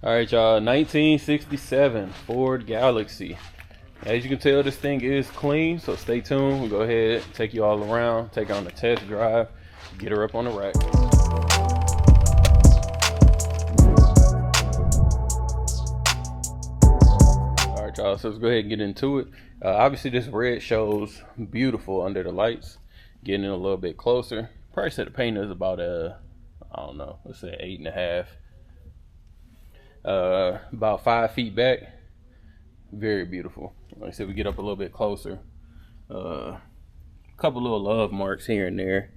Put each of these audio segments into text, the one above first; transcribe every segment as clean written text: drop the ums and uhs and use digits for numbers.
All right, y'all. 1967 Ford Galaxie. As you can tell, this thing is clean, so stay tuned. We'll go ahead, take you all around, take her on a test drive, get her up on the rack. All right, y'all. So let's go ahead and get into it. Obviously, this red shows beautiful under the lights. Getting in a little bit closer. Price of the paint is about I don't know, let's say 8.5. About 5 feet back. Very beautiful. Like I said, we get up a little bit closer. A couple little love marks here and there.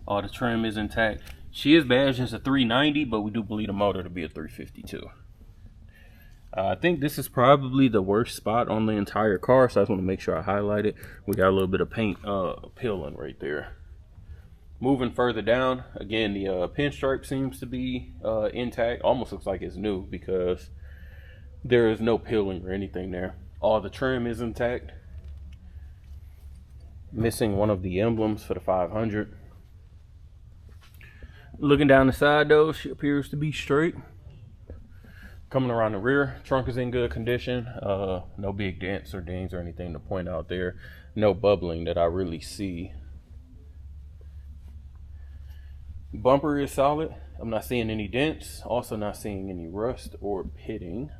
All the trim is intact. She is badged as a 390, but we do believe the motor to be a 352. I think this is probably the worst spot on the entire car, so I just want to make sure I highlight it. We got a little bit of paint peeling right there. Moving further down, again, the pinstripe seems to be intact. Almost looks like it's new because there is no peeling or anything there. All the trim is intact. Missing one of the emblems for the 500. Looking down the side though, she appears to be straight. Coming around the rear, trunk is in good condition. No big dents or dings or anything to point out there. No bubbling that I really see. Bumper is solid. I'm not seeing any dents. Also not seeing any rust or pitting.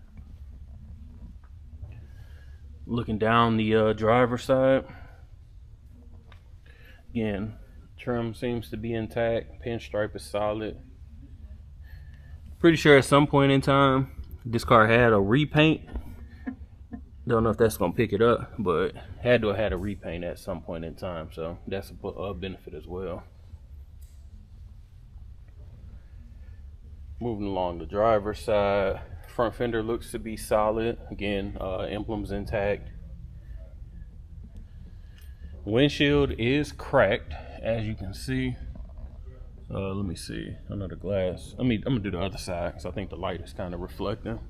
Looking down the driver's side. Again, trim seems to be intact. Pinstripe is solid. Pretty sure at some point in time, this car had a repaint. Don't know if that's gonna pick it up, but had to have had a repaint at some point in time. So that's a benefit as well. Moving along the driver's side, front fender looks to be solid. Again, emblems intact. Windshield is cracked, as you can see. Let me see under the glass. I'm gonna do the other side because I think the light is kind of reflecting.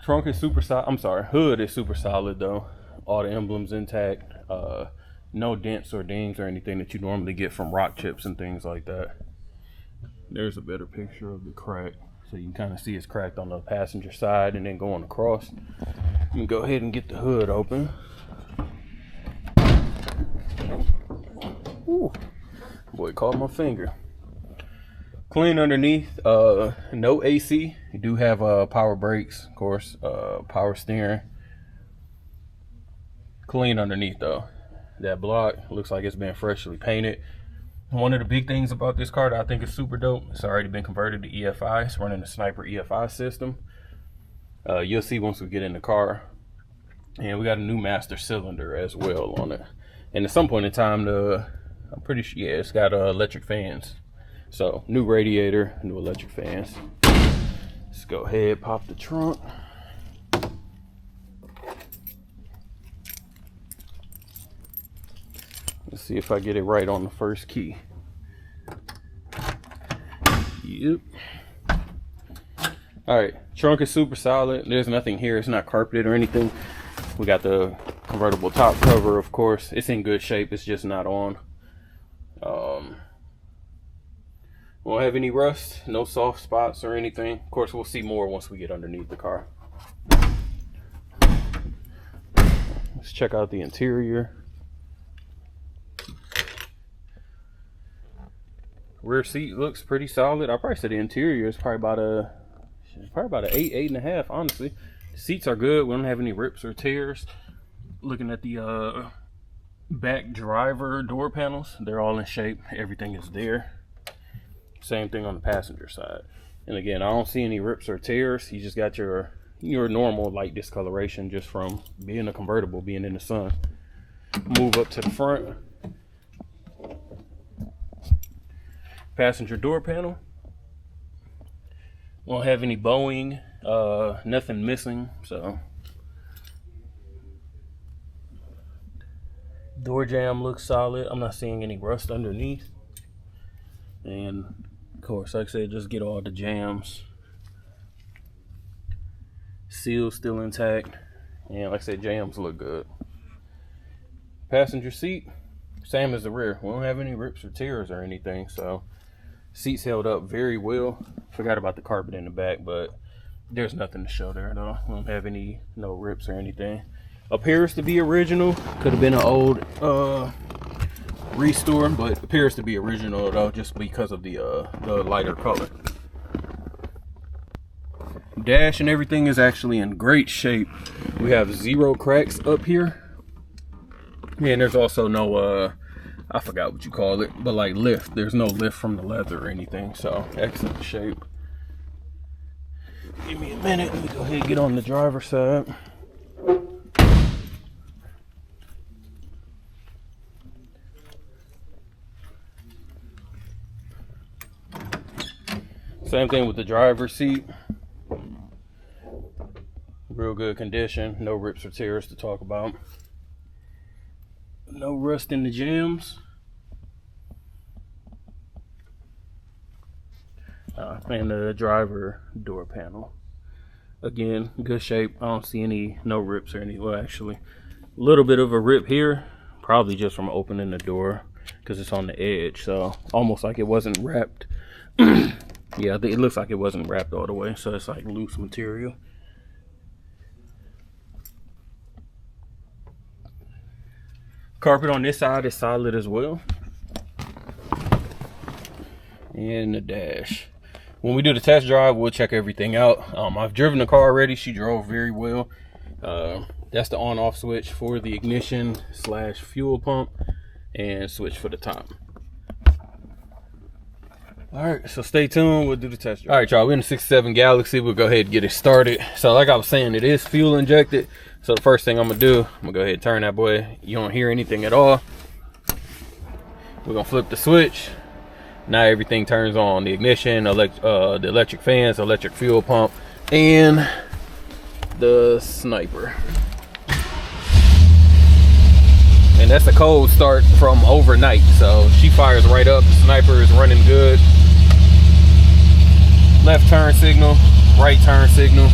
Trunk is super solid. I'm sorry, hood is super solid though. All the emblems intact. No dents or dings or anything that you normally get from rock chips and things like that. There's a better picture of the crack, so you can kind of see it's cracked on the passenger side and then going across. Let me go ahead and get the hood open. Ooh, boy, caught my finger. Clean underneath. No AC. You do have power brakes, of course. Power steering. Clean underneath though. That block looks like it's been freshly painted. One of the big things about this car that I think is super dope, it's already been converted to EFI. It's running the Sniper EFI system. You'll see once we get in the car. And we got a new master cylinder as well on it. And at some point in time, I'm pretty sure, yeah, it's got electric fans. So new radiator, new electric fans. Let's go ahead, pop the trunk. Let's see if I get it right on the first key. Yep. All right, trunk is super solid. There's nothing here. It's not carpeted or anything. We got the convertible top cover, of course. It's in good shape. It's just not on. Won't have any rust, no soft spots or anything. Of course, we'll see more once we get underneath the car. Let's check out the interior. Rear seat looks pretty solid. I probably said the interior is probably about an 8.5, honestly. The seats are good. We don't have any rips or tears. Looking at the back driver door panels, they're all in shape. Everything is there. Same thing on the passenger side. And again, I don't see any rips or tears. You just got your normal light discoloration just from being a convertible, being in the sun. Move up to the front. Passenger door panel. Won't have any bowing, nothing missing, so. Door jamb looks solid. I'm not seeing any rust underneath. And of course, like I said, just get all the jams. Seal still intact. And like I said, jams look good. Passenger seat. Same as the rear. We don't have any rips or tears or anything, so seats held up very well. Forgot about the carpet in the back, but there's nothing to show there at all. We don't have no rips or anything. Appears to be original. Could have been an old restore, but appears to be original though, just because of the lighter color. Dash and everything is actually in great shape. We have 0 cracks up here. Yeah, and there's also no I forgot what you call it, but like lift. There's no lift from the leather or anything, so excellent shape. Give me a minute. Let me go ahead and get on the driver's side. Same thing with the driver's seat. Real good condition. No rips or tears to talk about. No rust in the jambs. And the driver door panel. Again, good shape. I don't see no rips or any. Well, actually, a little bit of a rip here. Probably just from opening the door because it's on the edge. So almost like it wasn't wrapped. Yeah, it looks like it wasn't wrapped all the way. So it's like loose material. Carpet on this side is solid as well. And the dash. When we do the test drive, we'll check everything out. I've driven the car already. She drove very well. That's the on-off switch for the ignition / fuel pump, and switch for the top. All right, so stay tuned. We'll do the test drive. All right, y'all, we're in the 67 Galaxie. We'll go ahead and get it started. So like I was saying, it is fuel injected. So the first thing I'm gonna do, I'm gonna go ahead and turn that boy. You don't hear anything at all. We're gonna flip the switch. Now everything turns on. The ignition, the electric fans, electric fuel pump, and the sniper. And that's a cold start from overnight. So she fires right up. The sniper is running good. Left turn signal, right turn signal.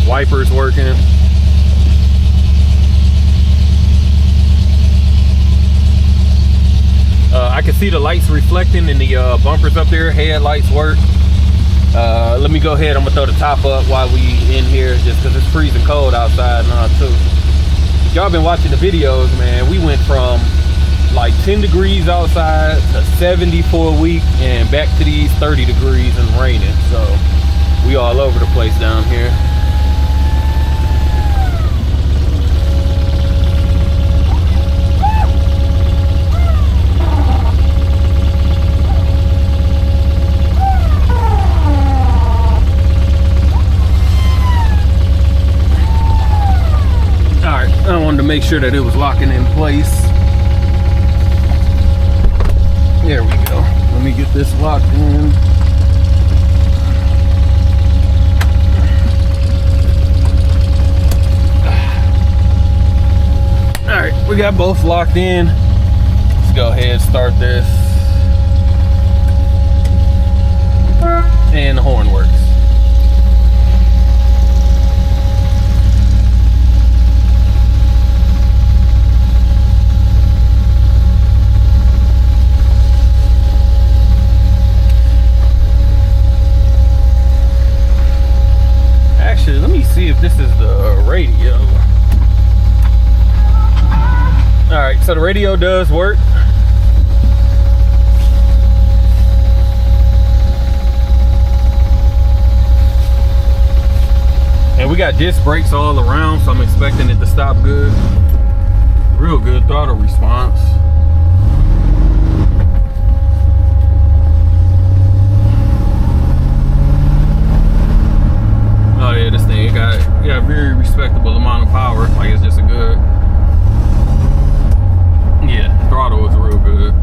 Wipers working. I can see the lights reflecting in the bumpers up there. Headlights work. Let me go ahead. I'm gonna throw the top up while we in here, just because it's freezing cold outside now too. Y'all been watching the videos, man. We went from like 10 degrees outside to 70 for a week, and back to these 30 degrees and raining. So we all over the place down here. I wanted to make sure that it was locking in place. There we go. Let me get this locked in. All right, we got both locked in. Let's go ahead and start this. And the horn works. Actually, let me see if this is the radio. All right, so the radio does work. And we got disc brakes all around, so I'm expecting it to stop good. Real good throttle response. Oh yeah, this thing got a very respectable amount of power. Like, it's just a good, yeah, the throttle is real good.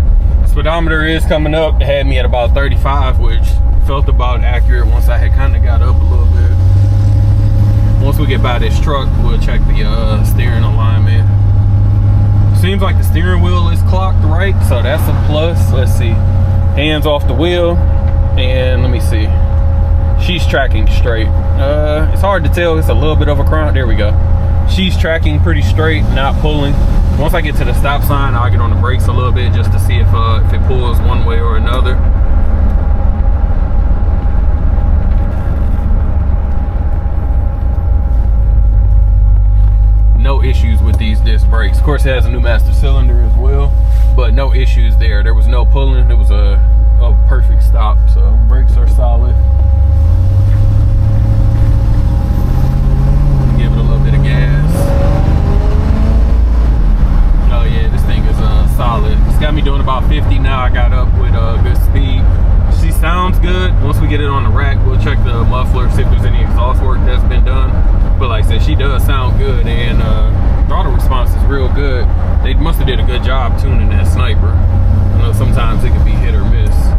Speedometer is coming up. It had me at about 35, which felt about accurate once I had kind of got up a little bit. Once we get by this truck, we'll check the steering alignment. Seems like the steering wheel is clocked right, so that's a plus. Let's see. Hands off the wheel, and let me see. She's tracking straight. It's hard to tell. It's a little bit of a crown. There we go. She's tracking pretty straight, not pulling. Once I get to the stop sign, I'll get on the brakes a little bit just to see if it pulls one way or another. No issues with these disc brakes. Of course, it has a new master cylinder as well, but no issues there. There was no pulling. It was a perfect stop, so brakes are solid. Give it a little bit of gas. Oh yeah, this thing is solid. It's got me doing about 50 now. I got up with good speed. She sounds good. Once we get it on the rack, we'll check the muffler, see if there's any exhaust work that's been done. But like I said, she does sound good, and throttle response is real good. They must have did a good job tuning that sniper. I know sometimes it can be hit or miss. I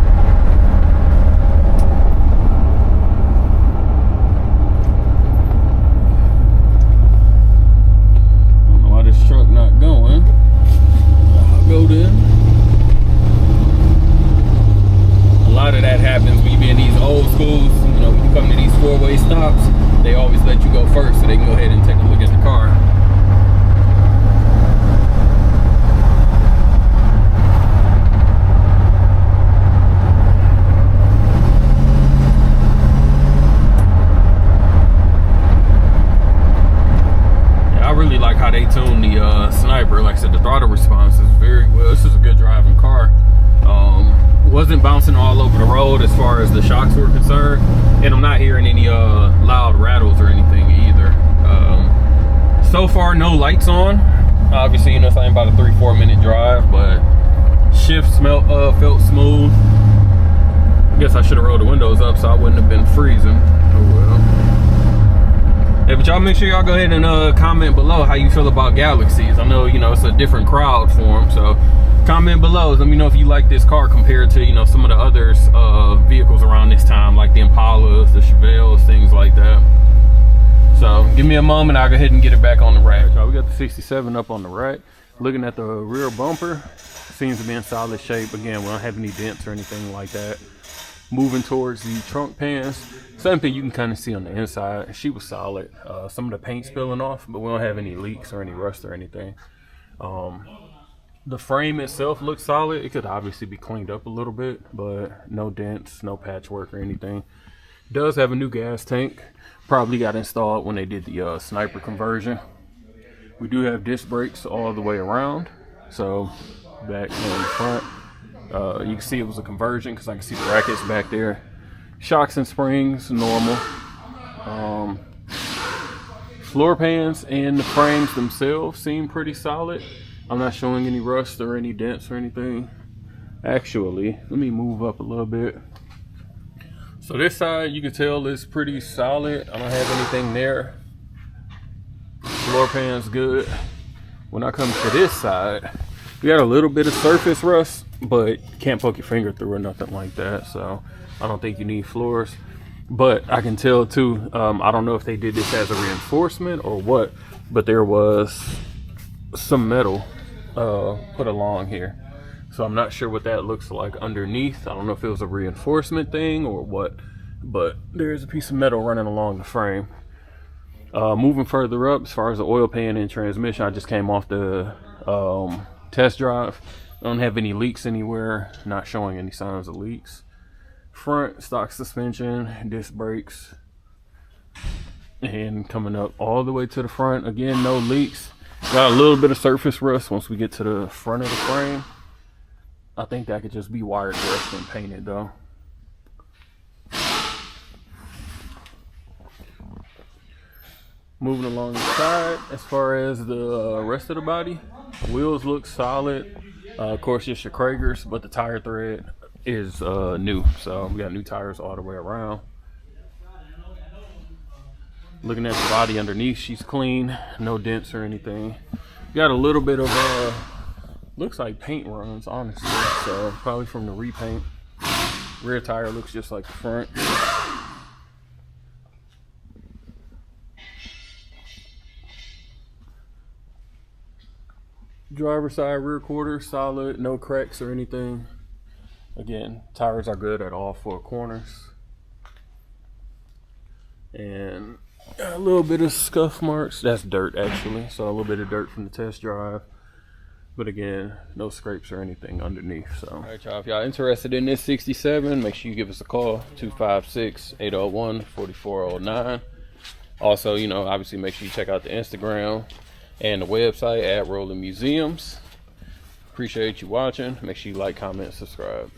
don't know why this truck not going. I'll go then. A lot of that happens when you be in these old schools. You know, when you come to these four-way stops, they always let you go first so they can go ahead and take a look at the car. Yeah, I really like how they tune the sniper. Like I said, the throttle response is very well. This is a good driving car. Wasn't bouncing all over the road as far as the shocks were concerned, and I'm not hearing any loud rattles or anything either. So far, no lights on. Obviously, you know, it's only about a 3-4 minute drive, but shift felt smooth. I guess I should have rolled the windows up so I wouldn't have been freezing. Oh well. Hey, but y'all make sure y'all go ahead and comment below how you feel about Galaxies. I know, you know, it's a different crowd for them, so comment below. Let me know if you like this car compared to, you know, some of the others vehicles around this time, like the Impalas, the Chevelles, things like that. So give me a moment, I'll go ahead and get it back on the rack. We got the 67 up on the rack. Looking at the rear bumper, seems to be in solid shape. Again, we don't have any dents or anything like that. Moving towards the trunk pans, same thing you can kind of see on the inside. She was solid. Some of the paint's peeling off, but we don't have any leaks or any rust or anything. The frame itself looks solid. It could obviously be cleaned up a little bit, but no dents, no patchwork or anything. Does have a new gas tank. Probably got installed when they did the sniper conversion. We do have disc brakes all the way around. So back and front, you can see it was a conversion because I can see the brackets back there. Shocks and springs, normal. Floor pans and the frames themselves seem pretty solid. I'm not showing any rust or any dents or anything. Actually, let me move up a little bit. So this side, you can tell is pretty solid. I don't have anything there. Floor pan's good. When I come to this side, we got a little bit of surface rust, but you can't poke your finger through or nothing like that. So I don't think you need floors. But I can tell too, I don't know if they did this as a reinforcement or what, but there was some metal put along here, so I'm not sure what that looks like underneath. I don't know if it was a reinforcement thing or what, but there's a piece of metal running along the frame. Moving further up, as far as the oil pan and transmission, I just came off the test drive. I don't have any leaks anywhere, not showing any signs of leaks. Front stock suspension, disc brakes, and coming up all the way to the front, again, no leaks. Got a little bit of surface rust once we get to the front of the frame. I think that could just be wired brushed and painted though. Moving along the side, as far as the rest of the body, wheels look solid. Of course, just your Kragers, but the tire thread is new. So we got new tires all the way around. Looking at the body underneath, she's clean, no dents or anything. Got a little bit of looks like paint runs, honestly, so probably from the repaint. Rear tire looks just like the front. Driver side rear quarter solid, no cracks or anything. Again, tires are good at all four corners. And A little bit of scuff marks. That's dirt actually. So a little bit of dirt from the test drive. But again, no scrapes or anything underneath. So, all right, y'all. If y'all interested in this 67, make sure you give us a call. 256-801-4409. Also, you know, obviously make sure you check out the Instagram and the website at Rolling Museums. Appreciate you watching. Make sure you like, comment, subscribe.